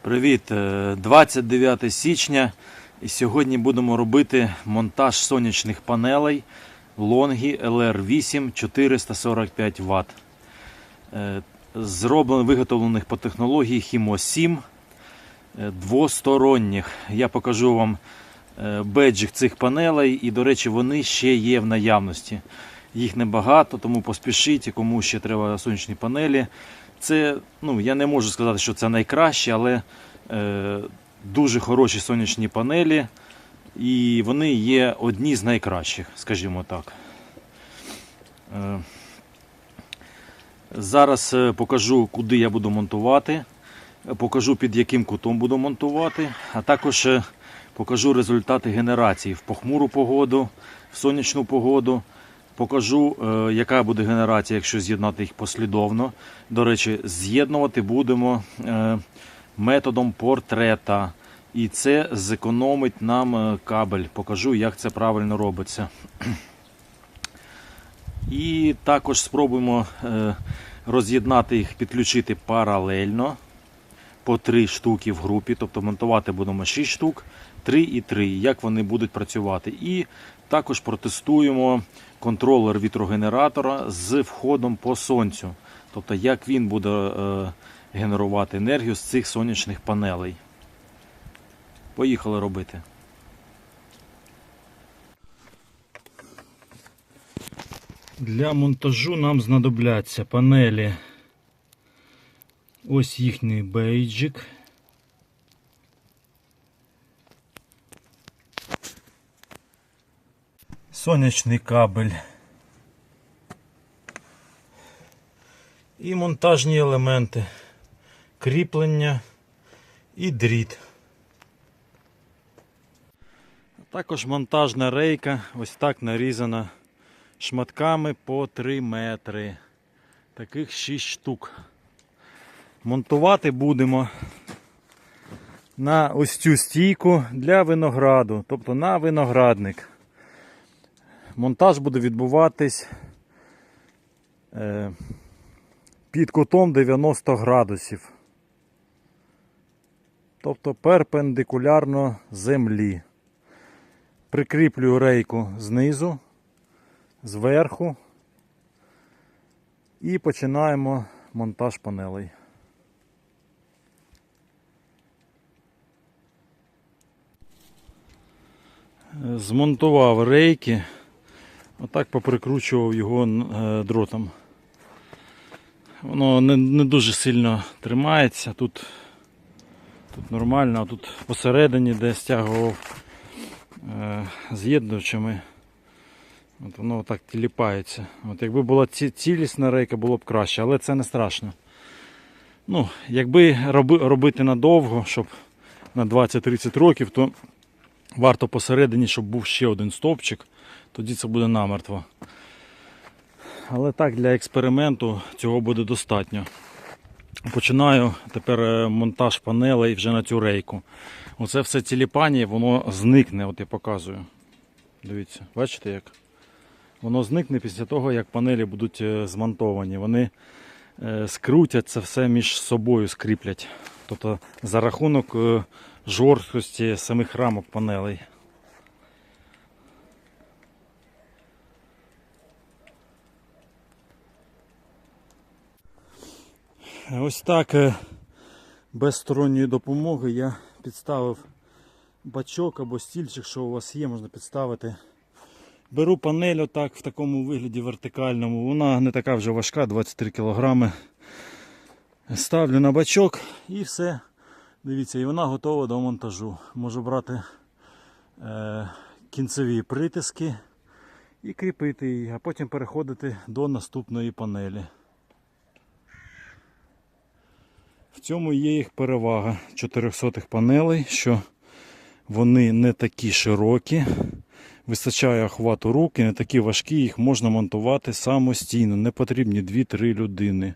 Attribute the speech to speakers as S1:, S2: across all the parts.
S1: Привіт! 29 січня і сьогодні будемо робити монтаж сонячних панелей LONGi LR8 445 Вт. Виготовлених по технології HIMO-7 двосторонніх. Я покажу вам беджик цих панелей і, до речі, вони ще є в наявності. Їх небагато, тому поспішіть, кому ще треба сонячні панелі. Це, я не можу сказати, що це найкраще, але дуже хороші сонячні панелі. І вони є одні з найкращих, скажімо так. Зараз покажу, куди я буду монтувати. Покажу, під яким кутом буду монтувати. А також покажу результати генерації в похмуру погоду, в сонячну погоду. Покажу, яка буде генерація, якщо з'єднати їх послідовно. До речі, з'єднувати будемо методом портрета. І це зекономить нам кабель. Покажу, як це правильно робиться. І також спробуємо роз'єднати їх, підключити паралельно по 3 штуки в групі. Тобто монтувати будемо 6 штук, 3 і 3, як вони будуть працювати. І також протестуємо контролер вітрогенератора з входом по сонцю. Тобто, як він буде генерувати енергію з цих сонячних панелей. Поїхали робити. Для монтажу нам знадобляться панелі. Ось їхній бейджик. Сонячний кабель. І монтажні елементи. Кріплення і дріт. Також монтажна рейка, ось так нарізана шматками по 3 метри. Таких 6 штук. Монтувати будемо на ось цю стійку для винограду, тобто на виноградник. Монтаж буде відбуватись під кутом 90 градусів. Тобто перпендикулярно землі. Прикріплюю рейку знизу, зверху і починаємо монтаж панелей. Змонтував рейки, отак поприкручував його дротом. Воно не дуже сильно тримається, тут нормально, а тут посередині, де стягував з'єднувачами, от воно так тіліпається. От якби була цілісна рейка, було б краще, але це не страшно. Якби робити надовго, щоб на 20-30 років, то варто посередині, щоб був ще один стовпчик, тоді це буде намертво. Але так, для експерименту цього буде достатньо. Починаю тепер монтаж панелей вже на цю рейку. Оце все тіліпання, воно зникне, от я показую. Дивіться, бачите як? Воно зникне після того, як панелі будуть змонтовані. Вони скрутять це все між собою, скріплять. Тобто за рахунок жорсткості самих рамок панелей. Ось так, без сторонньої допомоги, я підставив бачок або стільчик, що у вас є, можна підставити. Беру панель отак в такому вигляді вертикальному, вона не така вже важка, 23 кг. Ставлю на бачок і все. Дивіться, і вона готова до монтажу. Можу брати кінцеві притиски і кріпити її, а потім переходити до наступної панелі. В цьому є їх перевага 400-х панелей, що вони не такі широкі, вистачає охвату рук і не такі важкі, їх можна монтувати самостійно, не потрібні 2-3 людини.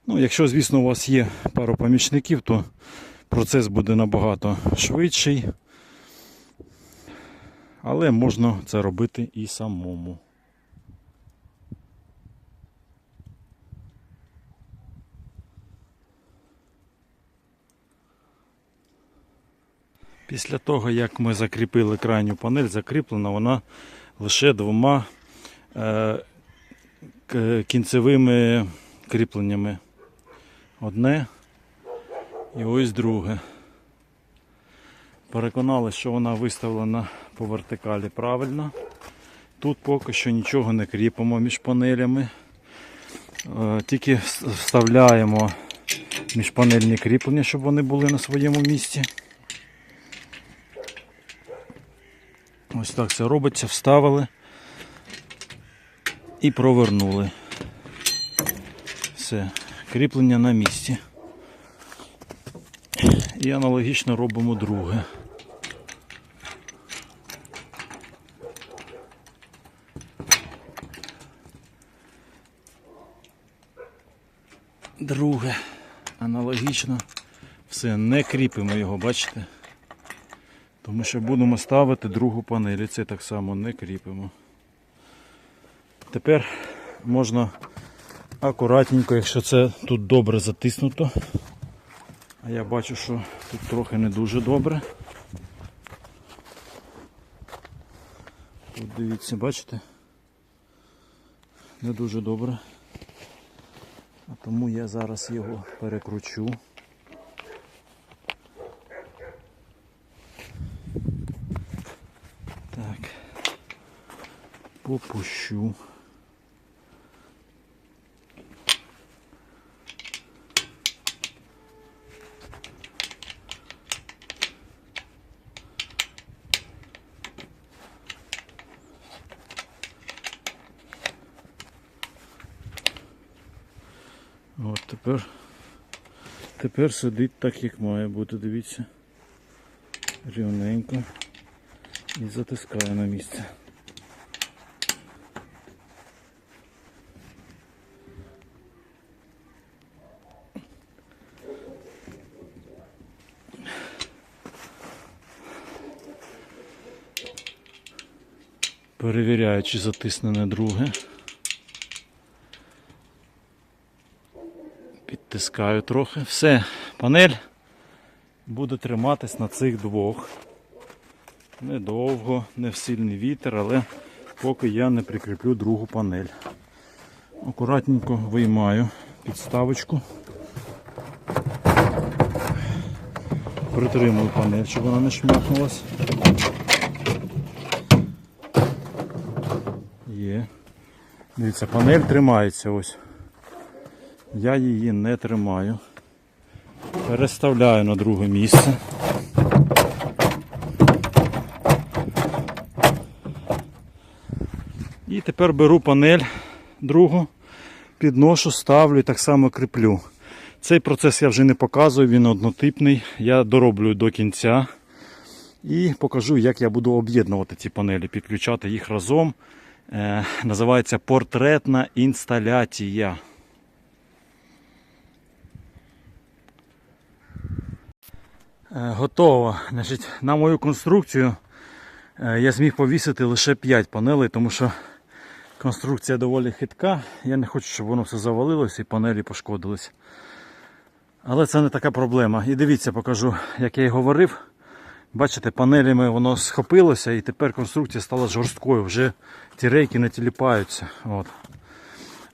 S1: Якщо, звісно, у вас є пару помічників, то процес буде набагато швидший, але можна це робити і самому. Після того, як ми закріпили крайню панель, закріплена вона лише двома кінцевими кріпленнями. Одне і ось друге. Переконалися, що вона виставлена по вертикалі правильно. Тут поки що нічого не кріпимо між панелями. Тільки вставляємо міжпанельні кріплення, щоб вони були на своєму місці. Ось так все робиться, вставили і провернули. Все, кріплення на місці. І аналогічно робимо друге. Друге. Аналогічно. Все, не кріпимо його, бачите? Тому що будемо ставити другу панель. І це так само не кріпимо. Тепер можна акуратненько, якщо це тут добре затиснуто. А я бачу, що тут трохи не дуже добре. Тут дивіться, бачите? Не дуже добре. А тому я зараз його перекручу. Так. Попущу. От тепер сидить так, як має бути, дивіться. Рівненько. І затискаю на місце. Перевіряю, чи затиснене друге. Підтискаю трохи. Все, панель буде триматись на цих двох. Недовго, не в сильний вітер, але поки я не прикріплю другу панель. Акуратненько виймаю підставочку. Притримую панель, щоб вона не шмякнулась. Є. Дивіться, панель тримається ось. Я її не тримаю. Переставляю на друге місце. І тепер беру панель другу, підношу, ставлю і так само кріплю. Цей процес я вже не показую, він однотипний. Я дороблю до кінця і покажу, як я буду об'єднувати ці панелі, підключати їх разом. Називається портретна інсталяція. Готово. Значить, на мою конструкцію я зміг повісити лише 5 панелей, тому що конструкція доволі хитка. Я не хочу, щоб воно все завалилося і панелі пошкодились. Але це не така проблема. І дивіться, покажу, як я і говорив. Бачите, панелями воно схопилося і тепер конструкція стала жорсткою. Вже ті рейки не тіліпаються. От.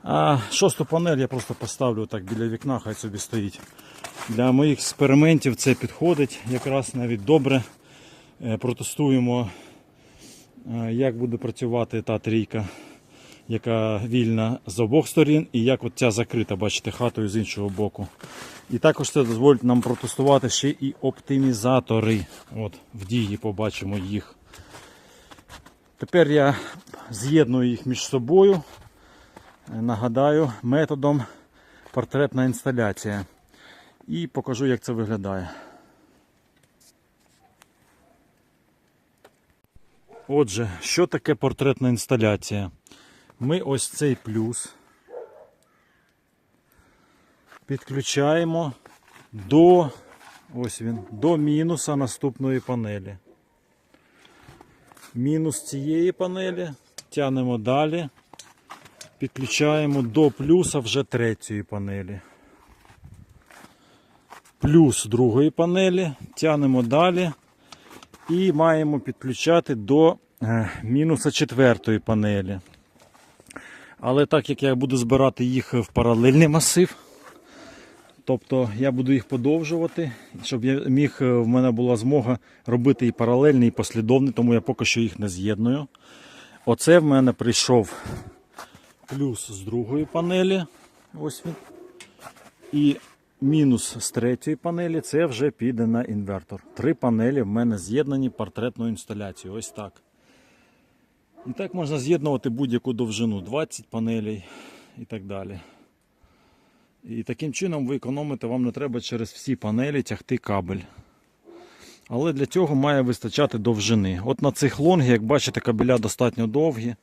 S1: А 6-ту панель я просто поставлю так біля вікна, хай собі стоїть. Для моїх експериментів це підходить якраз навіть добре. Протестуємо, як буде працювати та трійка, яка вільна з обох сторін, і як от ця закрита, бачите, хатою з іншого боку. І також це дозволить нам протестувати ще і оптимізатори. От, в дії побачимо їх. Тепер я з'єдную їх між собою, нагадаю, методом портретна інсталяція. І покажу, як це виглядає. Отже, що таке портретна інсталяція? Ми ось цей плюс підключаємо до мінуса наступної панелі. Мінус цієї панелі тягнемо далі, підключаємо до плюса вже третьої панелі. Плюс другої панелі тягнемо далі, І маємо підключати до мінуса 4-ї панелі. Але так як я буду збирати їх в паралельний масив, тобто я буду їх подовжувати, щоб в мене була змога робити і паралельний, і послідовний, тому я поки що їх не з'єдную. Оце в мене прийшов плюс з 2-ї панелі, ось він. І мінус з 3-ї панелі, це вже піде на інвертор. 3 панелі в мене з'єднані портретною інсталяцією, ось так. І так можна з'єднувати будь-яку довжину, 20 панелей і так далі. І таким чином ви економите, вам не треба через всі панелі тягти кабель. Але для цього має вистачати довжини. От на цих лонгі, як бачите, кабеля достатньо довгі.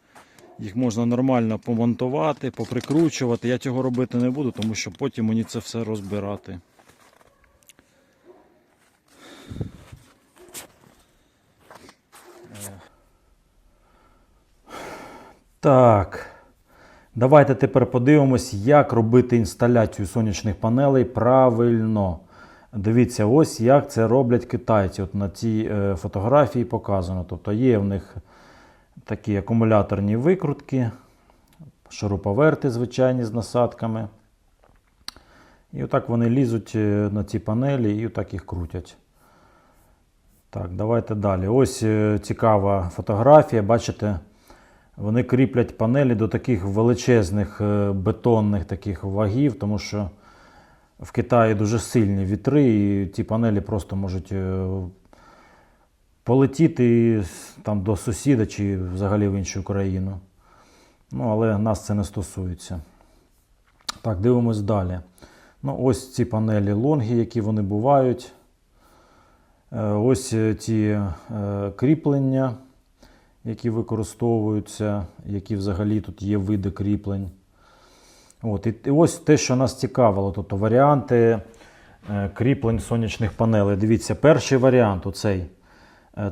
S1: Їх можна нормально помонтувати, поприкручувати. Я цього робити не буду, тому що потім мені це все розбирати. Так, давайте тепер подивимось, як робити інсталяцію сонячних панелей правильно. Дивіться, ось як це роблять китайці. От на цій фотографії показано. Тобто є в них такі акумуляторні викрутки, шуруповерти звичайні з насадками. І отак вони лізуть на ці панелі і отак їх крутять. Так, давайте далі. Ось цікава фотографія, бачите? Вони кріплять панелі до таких величезних бетонних таких вагів, тому що в Китаї дуже сильні вітри і ці панелі просто можуть полетіти там до сусіда чи взагалі в іншу країну. Ну, але нас це не стосується. Так, дивимось далі. Ну, ось ці панелі лонгі, які вони бувають. Ось ці кріплення, які використовуються, які взагалі тут є види кріплень. От, і ось те, що нас цікавило, тобто варіанти кріплень сонячних панелей. Дивіться, перший варіант оцей.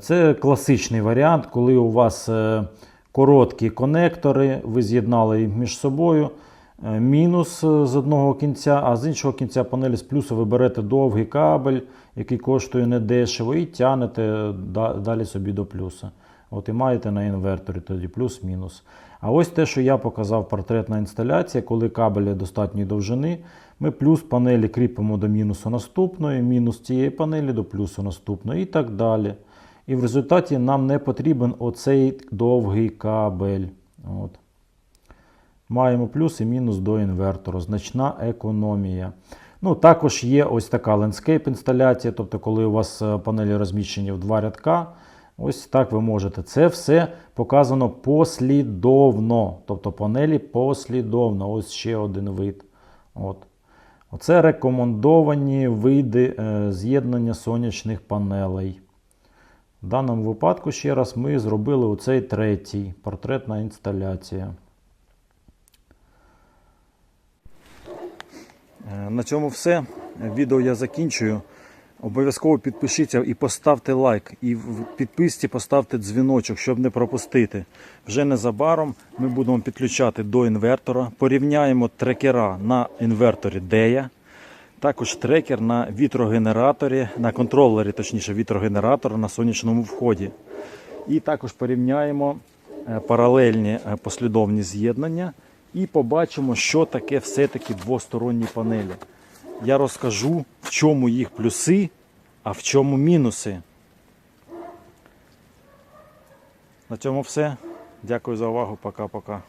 S1: Це класичний варіант, коли у вас короткі конектори, ви з'єднали їх між собою, мінус з одного кінця, а з іншого кінця панелі з плюсу ви берете довгий кабель, який коштує недешево, і тягнете далі собі до плюса. От і маєте на інверторі тоді плюс-мінус. А ось те, що я показав, портретна інсталяція, коли кабель достатньої довжини, ми плюс панелі кріпимо до мінусу наступної, мінус цієї панелі до плюсу наступної і так далі. І в результаті нам не потрібен оцей довгий кабель. От. Маємо плюс і мінус до інвертору. Значна економія. Ну, також є ось така лендскейп інсталяція, тобто коли у вас панелі розміщені в 2 рядка, ось так ви можете. Це все показано послідовно. Тобто панелі послідовно. Ось ще один вид. От. Оце рекомендовані види з'єднання сонячних панелей. В даному випадку, ще раз, ми зробили оцей третій, портретна інсталяція. На цьому все. Відео я закінчую. Обов'язково підпишіться і поставте лайк. І в підписці поставте дзвіночок, щоб не пропустити. Вже незабаром ми будемо підключати до інвертора. Порівняємо трекера на інверторі DEA. Також трекер на вітрогенераторі, на контролері, точніше, вітрогенератора на сонячному вході. І також порівняємо паралельні послідовні з'єднання і побачимо, що таке все-таки двосторонні панелі. Я розкажу, в чому їх плюси, а в чому мінуси. На цьому все. Дякую за увагу. Пока-пока.